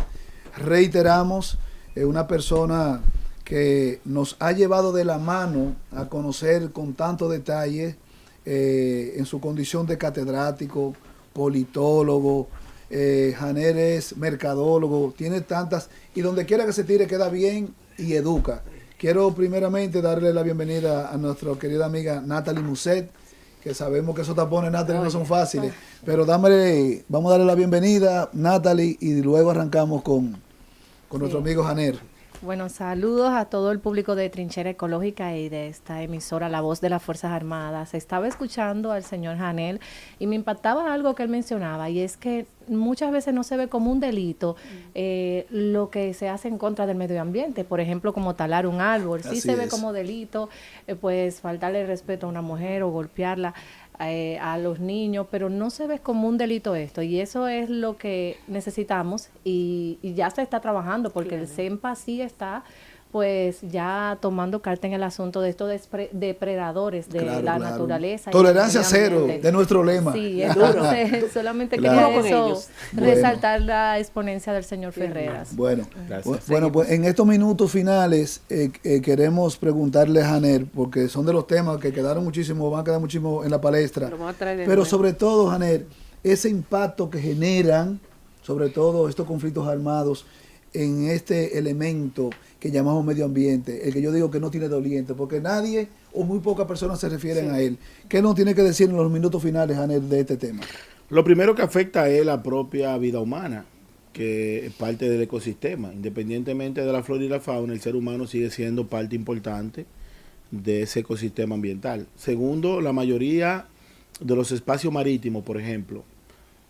Reiteramos, una persona que nos ha llevado de la mano a conocer con tanto detalle en su condición de catedrático, politólogo. Janel es mercadólogo, tiene tantas, y donde quiera que se tire queda bien y educa. Quiero primeramente darle la bienvenida a nuestra querida amiga Natalie Musset, que sabemos que esos tapones, Natalie, no son fáciles, pero vamos a darle la bienvenida, Natalie, y luego arrancamos con nuestro amigo Janel. Bueno, saludos a todo el público de Trinchera Ecológica y de esta emisora La Voz de las Fuerzas Armadas. Estaba escuchando al señor Janel y me impactaba algo que él mencionaba, y es que muchas veces no se ve como un delito lo que se hace en contra del medio ambiente, por ejemplo, como talar un árbol. Sí se ve como delito, pues faltarle respeto a una mujer o golpearla. A los niños, pero no se ve como un delito esto, y eso es lo que necesitamos, y ya se está trabajando, porque el CEMPA sí está pues ya tomando carta en el asunto de estos depredadores de la naturaleza. Tolerancia cero, de nuestro lema. Sí, entonces solamente quería eso, resaltar la exponencia del señor Ferreras. Bueno, pues en estos minutos finales queremos preguntarle a Janel, porque son de los temas que quedaron muchísimo, van a quedar muchísimo en la palestra, pero sobre todo, Janel, ese impacto que generan, sobre todo estos conflictos armados, en este elemento que llamamos medio ambiente, el que yo digo que no tiene doliente, porque nadie o muy pocas personas se refieren a él. ¿Qué nos tiene que decir en los minutos finales, Janel, de este tema? Lo primero que afecta es la propia vida humana, que es parte del ecosistema. Independientemente de la flora y la fauna, el ser humano sigue siendo parte importante de ese ecosistema ambiental. Segundo, la mayoría de los espacios marítimos, por ejemplo,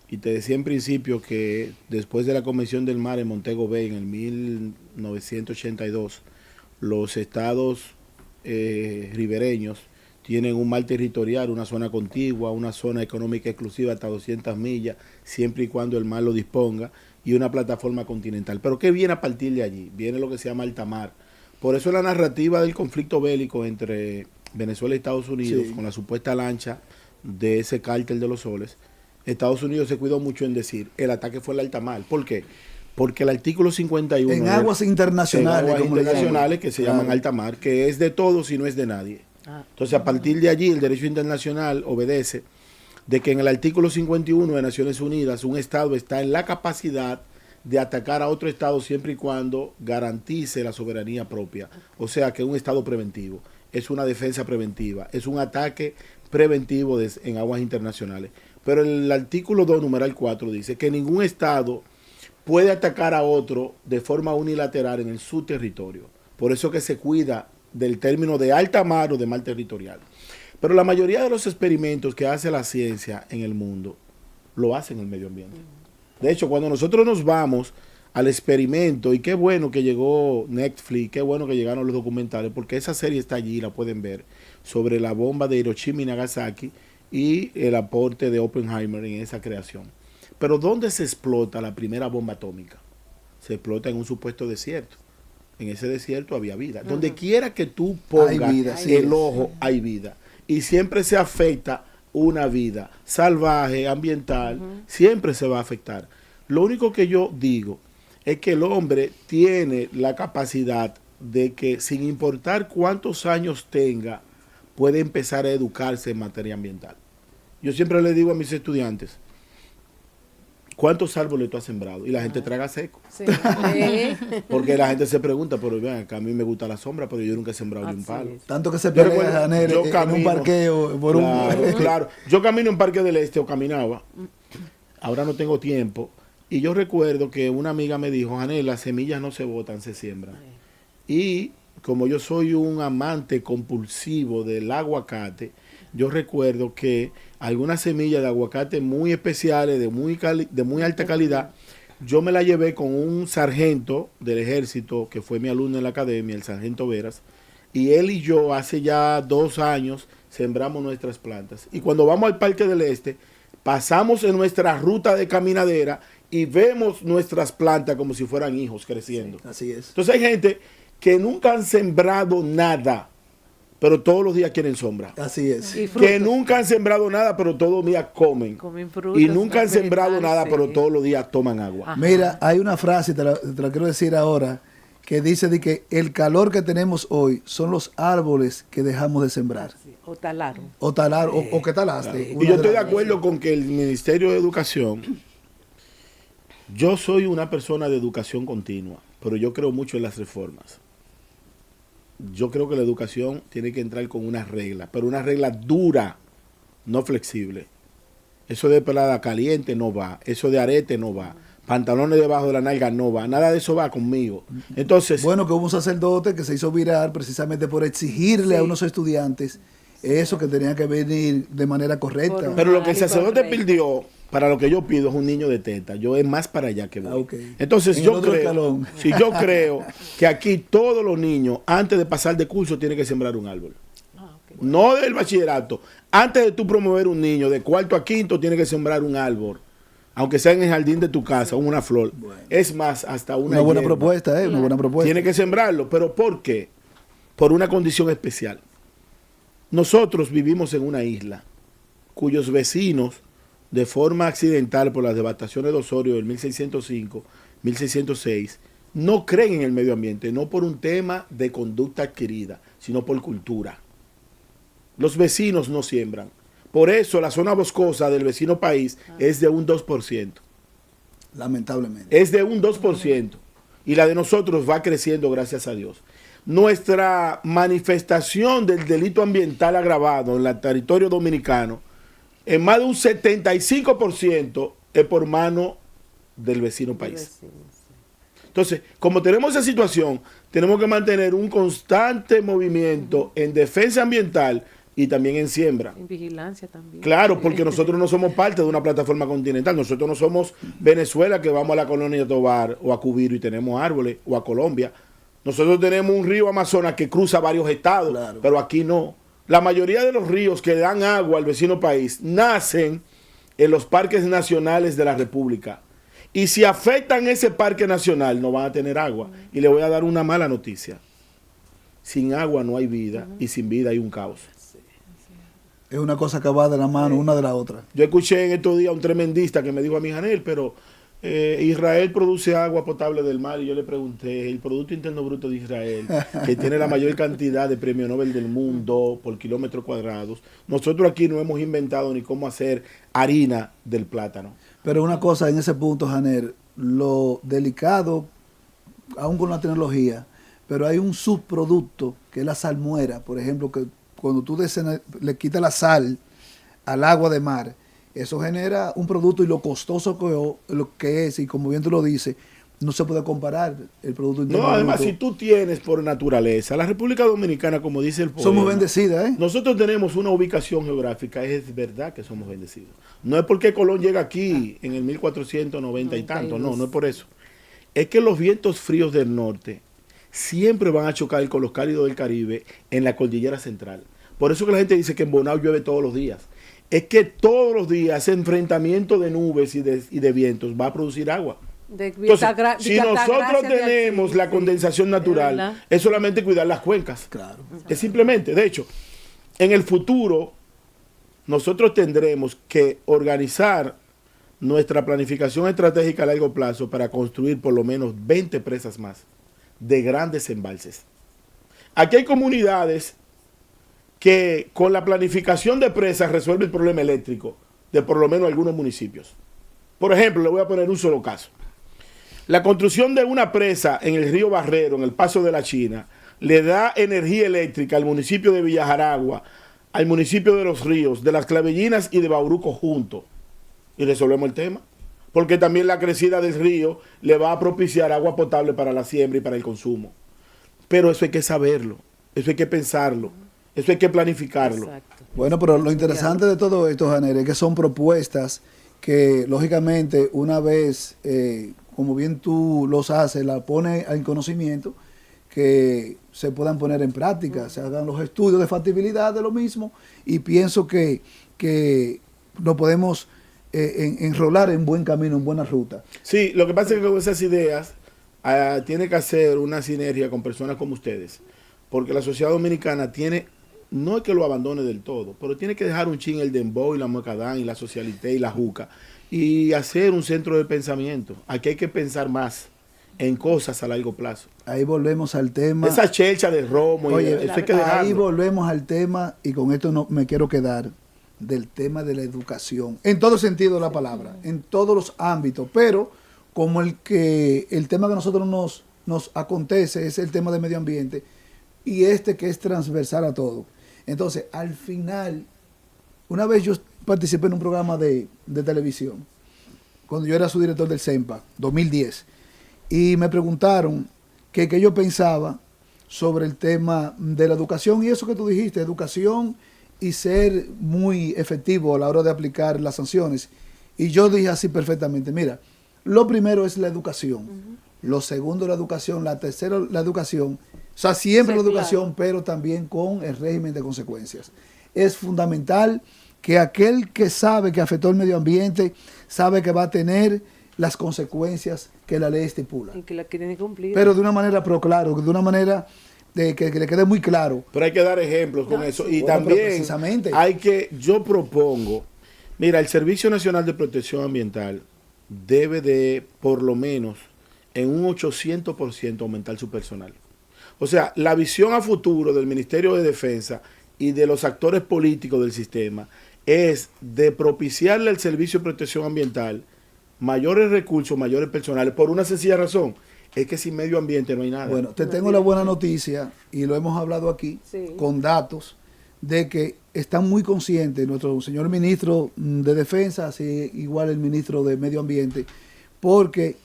y te decía en principio que después de la Convención del Mar en Montego Bay en el 1982, los estados ribereños tienen un mar territorial, una zona contigua, una zona económica exclusiva hasta 200 millas, siempre y cuando el mar lo disponga, y una plataforma continental. Pero ¿qué viene a partir de allí? Viene lo que se llama alta mar. Por eso la narrativa del conflicto bélico entre Venezuela y Estados Unidos, con la supuesta lancha de ese cártel de los soles, Estados Unidos se cuidó mucho en decir, el ataque fue el alta mar. ¿Por qué? Porque el artículo 51... En aguas internacionales. Que se llaman alta mar, que es de todos y no es de nadie. Entonces, a partir de allí, el derecho internacional obedece de que en el artículo 51 de Naciones Unidas, un Estado está en la capacidad de atacar a otro Estado siempre y cuando garantice la soberanía propia. O sea, que es un Estado preventivo, es una defensa preventiva, es un ataque preventivo en aguas internacionales. Pero el artículo 2, numeral 4, dice que ningún Estado puede atacar a otro de forma unilateral en su territorio. Por eso que se cuida del término de alta mar o de mar territorial. Pero la mayoría de los experimentos que hace la ciencia en el mundo lo hacen en el medio ambiente. De hecho, cuando nosotros nos vamos al experimento, y qué bueno que llegó Netflix, qué bueno que llegaron los documentales, porque esa serie está allí, la pueden ver, sobre la bomba de Hiroshima y Nagasaki, y el aporte de Oppenheimer en esa creación. Pero ¿dónde se explota la primera bomba atómica? Se explota en un supuesto desierto. En ese desierto había vida. Donde quiera que tú pongas el ojo, hay vida. Y siempre se afecta una vida salvaje, ambiental, siempre se va a afectar. Lo único que yo digo es que el hombre tiene la capacidad de que, sin importar cuántos años tenga, puede empezar a educarse en materia ambiental. Yo siempre le digo a mis estudiantes, ¿cuántos árboles tú has sembrado? Y la gente traga seco. Sí. Porque la gente se pregunta, pero vean, acá a mí me gusta la sombra, pero yo nunca he sembrado ni un palo. Tanto que se pelea en un parqueo. Claro. Yo camino en Parque del Este, o caminaba, ahora no tengo tiempo, y yo recuerdo que una amiga me dijo, Janel, las semillas no se botan, se siembran. Y como yo soy un amante compulsivo del aguacate, yo recuerdo que algunas semillas de aguacate muy especiales, de muy alta calidad, yo me la llevé con un sargento del ejército, que fue mi alumno en la academia, el sargento Veras, y él y yo hace ya 2 años sembramos nuestras plantas. Y cuando vamos al Parque del Este, pasamos en nuestra ruta de caminadera y vemos nuestras plantas como si fueran hijos creciendo. Sí, así es. Entonces hay gente que nunca han sembrado nada, pero todos los días quieren sombra. Así es. Y frutos. Que nunca han sembrado nada, pero todos los días comen. Comen frutos, Y nunca han sembrado vegetales, nada, pero sí. todos los días toman agua. Ajá. Mira, hay una frase, te la quiero decir ahora, que dice de que el calor que tenemos hoy son los árboles que dejamos de sembrar. Sí, o talaron. O talar, o que talaste. Y una yo estoy de las- acuerdo con que el Ministerio de Educación, yo soy una persona de educación continua, pero yo creo mucho en las reformas. Yo creo que la educación tiene que entrar con una regla, pero una regla dura, no flexible. Eso de pelada caliente no va, eso de arete no va, pantalones debajo de la nalga no va, nada de eso va conmigo. Entonces, Bueno, que hubo un sacerdote que se hizo viral precisamente por exigirle a Sí. unos estudiantes eso que tenían que venir de manera correcta. Por un- pero lo que el Ay, sacerdote correcto. pidió, para lo que yo pido, es un niño de teta. Yo es más para allá que voy. Ah, ok. Entonces En el yo otro creo, escalón. si yo creo que aquí todos los niños, antes de pasar de curso, tienen que sembrar un árbol. Ah, ok. No del bachillerato. Antes de tú promover un niño de cuarto a quinto, tienes que sembrar un árbol. Aunque sea en el jardín de tu casa, una flor. Es más, hasta una Una buena hierba. propuesta, ¿eh? Una buena propuesta. Tiene que sembrarlo. ¿Pero por qué? Por una condición especial. Nosotros vivimos en una isla cuyos vecinos, de forma accidental por las devastaciones de Osorio del 1605, 1606, no creen en el medio ambiente, no por un tema de conducta adquirida, sino por cultura. Los vecinos no siembran. Por eso la zona boscosa del vecino país es de un 2%. Lamentablemente. Es de un 2%. Y la de nosotros va creciendo, gracias a Dios. Nuestra manifestación del delito ambiental agravado en el territorio dominicano, en más de un 75% es por mano del vecino país. Entonces, como tenemos esa situación, tenemos que mantener un constante movimiento en defensa ambiental y también en siembra. En vigilancia también. Claro, porque nosotros no somos parte de una plataforma continental. Nosotros no somos Venezuela, que vamos a la colonia de Tobar o a Cubiro y tenemos árboles, o a Colombia. Nosotros tenemos un río Amazonas que cruza varios estados, Claro. pero aquí no. La mayoría de los ríos que dan agua al vecino país nacen en los parques nacionales de la República. Y si afectan ese parque nacional, no van a tener agua. Y le voy a dar una mala noticia. Sin agua no hay vida, y sin vida hay un caos. Es una cosa que va de la mano una de la otra. Yo escuché en estos días a un tremendista que me dijo a mi Janel, pero Israel produce agua potable del mar. Y yo le pregunté, el Producto Interno Bruto de Israel, que tiene la mayor cantidad de premio Nobel del mundo por kilómetros cuadrados, nosotros aquí no hemos inventado ni cómo hacer harina del plátano. Pero una cosa en ese punto, Janer, lo delicado, aún con la tecnología, pero hay un subproducto que es la salmuera, por ejemplo, que cuando tú le quitas la sal al agua de mar, eso genera un producto y lo costoso lo que es, y como bien tú lo dices, no se puede comparar el producto interno No, además, bruto. si tú tienes por naturaleza, la República Dominicana, como dice el poema, Somos bendecidas, ¿eh? nosotros tenemos una ubicación geográfica, es verdad que somos bendecidos. No es porque Colón llega aquí en el 1490 y tanto, no es por eso. Es que los vientos fríos del norte siempre van a chocar con los cálidos del Caribe en la cordillera central. Por eso que la gente dice que en Bonao llueve todos los días. Es que todos los días ese enfrentamiento de nubes y de vientos va a producir agua. Entonces, si nosotros tenemos la condensación natural, es solamente cuidar las cuencas. Claro. Es simplemente, de hecho, en el futuro nosotros tendremos que organizar nuestra planificación estratégica a largo plazo para construir por lo menos 20 presas más de grandes embalses. Aquí hay comunidades que con la planificación de presas resuelve el problema eléctrico de por lo menos algunos municipios. Por ejemplo, le voy a poner un solo caso. La construcción de una presa en el río Barrero, en el Paso de la China, le da energía eléctrica al municipio de Villajaragua, al municipio de Los Ríos, de Las Clavellinas y de Bauruco juntos. Y resolvemos el tema. Porque también la crecida del río le va a propiciar agua potable para la siembra y para el consumo. Pero eso hay que saberlo, eso hay que pensarlo, eso hay que planificarlo. Exacto. Bueno, pero lo interesante de todo esto, Janer, es que son propuestas que, lógicamente, una vez, como bien tú los haces, la pones en conocimiento, que se puedan poner en práctica, se hagan los estudios de factibilidad de lo mismo, y pienso que lo podemos enrolar en buen camino, en buena ruta. Sí, lo que pasa es que con esas ideas tiene que hacer una sinergia con personas como ustedes, porque la sociedad dominicana tiene no es que lo abandone del todo, pero tiene que dejar un chin el dembow y la muecadán y la socialité y la juca y hacer un centro de pensamiento. Aquí hay que pensar más en cosas a largo plazo. Ahí volvemos al tema. Esa chelcha de romo, Oye, eso hay que ahí dejarlo. volvemos al tema, y con esto no me quiero quedar, del tema de la educación, en todo sentido de la palabra, en todos los ámbitos, pero como el tema que a nosotros nos acontece es el tema del medio ambiente, y que es transversal a todo. Entonces, al final, una vez yo participé en un programa de televisión, cuando yo era su director del CEMPA, 2010, y me preguntaron qué yo pensaba sobre el tema de la educación, y eso que tú dijiste, educación y ser muy efectivo a la hora de aplicar las sanciones. Y yo dije así perfectamente, mira, lo primero es la educación, lo segundo la educación, la tercera la educación, o sea, siempre Sí, la educación, claro. pero también con el régimen de consecuencias. Es fundamental que aquel que sabe que afectó el medio ambiente, sabe que va a tener las consecuencias que la ley estipula. Y que la quieren cumplir. Pero de una manera, pero claro, de una manera que le quede muy claro. Pero hay que dar ejemplos con eso. Y Bueno, pero también precisamente. yo propongo, mira, el Servicio Nacional de Protección Ambiental debe de, por lo menos, en un 800% aumentar su personal. O sea, la visión a futuro del Ministerio de Defensa y de los actores políticos del sistema es de propiciarle al Servicio de Protección Ambiental mayores recursos, mayores personales, por una sencilla razón, es que sin medio ambiente no hay nada. Bueno, te tengo la buena noticia, y lo hemos hablado aquí, Sí. con datos, de que están muy conscientes nuestro señor ministro de Defensa, así igual el ministro de Medio Ambiente, porque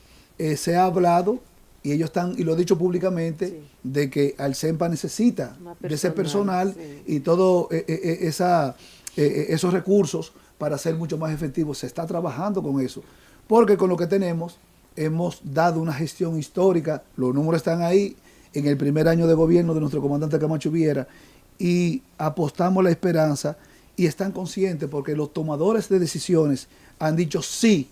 se ha hablado, y ellos están, y lo he dicho públicamente, Sí. de que al CEMPA necesita Más de ese personal, personal, sí. y todo esos recursos para ser mucho más efectivos. Se está trabajando con eso, porque con lo que tenemos hemos dado una gestión histórica, los números están ahí, en el primer año de gobierno de nuestro comandante Camacho Viera, y apostamos la esperanza, y están conscientes porque los tomadores de decisiones han dicho sí,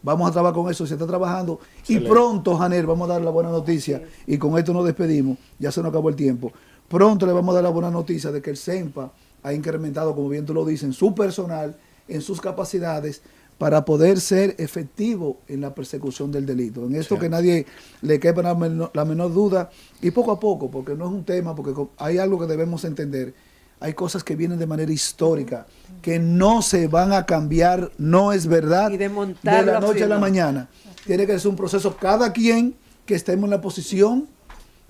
vamos a trabajar con eso, se está trabajando. Excelente. Y pronto, Janel, vamos a dar la buena noticia, y con esto nos despedimos, ya se nos acabó el tiempo. Pronto le vamos a dar la buena noticia de que el CEMPA ha incrementado, como bien tú lo dices, en su personal, en sus capacidades, para poder ser efectivo en la persecución del delito. En esto Sí. que nadie le quepa la menor duda, y poco a poco, porque no es un tema, porque hay algo que debemos entender. Hay cosas que vienen de manera histórica, que no se van a cambiar, no es verdad, Y de de montarlo la noche a la así, ¿no? mañana. Tiene que ser un proceso, cada quien que estemos en la posición,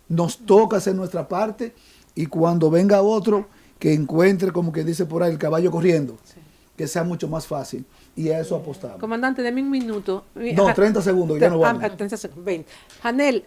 nos toca hacer nuestra parte, y cuando venga otro, que encuentre, como que dice por ahí, el caballo corriendo, que sea mucho más fácil, y a eso apostamos. Comandante, deme un minuto. No, 30 segundos, ya no vamos. 30 segundos, 20. Janel,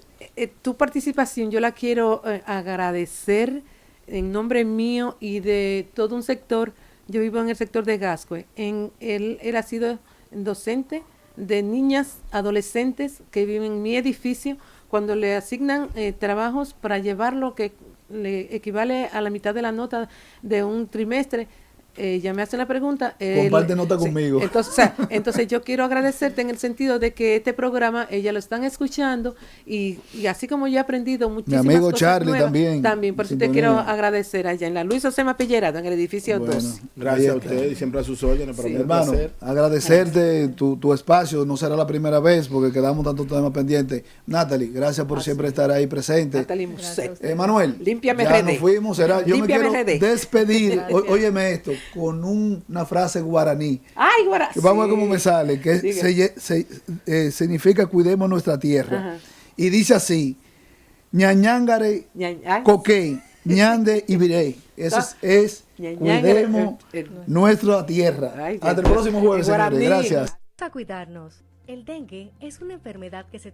tu participación yo la quiero agradecer en nombre mío y de todo un sector. Yo vivo en el sector de Gascue. Él ha sido docente de niñas, adolescentes que viven en mi edificio. Cuando le asignan trabajos para llevar lo que le equivale a la mitad de la nota de un trimestre, ya me hacen la pregunta. Comparte nota conmigo. Entonces yo quiero agradecerte en el sentido de que este programa, ella lo están escuchando, y así como yo he aprendido muchísimas amigo cosas Charlie nuevas, también, por eso te sintonía. quiero agradecer allá en la Luis José Mapellerado, en el edificio Bueno, 2. Gracias a ahí está. usted y siempre a sus órdenes. Para Sí. mí es un Hermano, placer. agradecerte tu espacio, no será la primera vez porque quedamos tantos temas pendientes. Natalie, gracias por siempre estar ahí presente. Natalie Musset. Manuel, Límpiame ya RD. nos fuimos, yo me Límpiame quiero RD. despedir, Gracias. óyeme esto, con una frase guaraní. Ay, guara. Que vamos a ver Sí. cómo me sale, que Sigue. significa cuidemos nuestra tierra. Ajá. Y dice así, ñañángare, Ay, coque, ñande y virey. Eso es Ñañángare, cuidemos nuestra tierra. Ay, Hasta el Dios. próximo jueves, En guaraní. señores. Gracias. A cuidarnos. El dengue es una enfermedad que se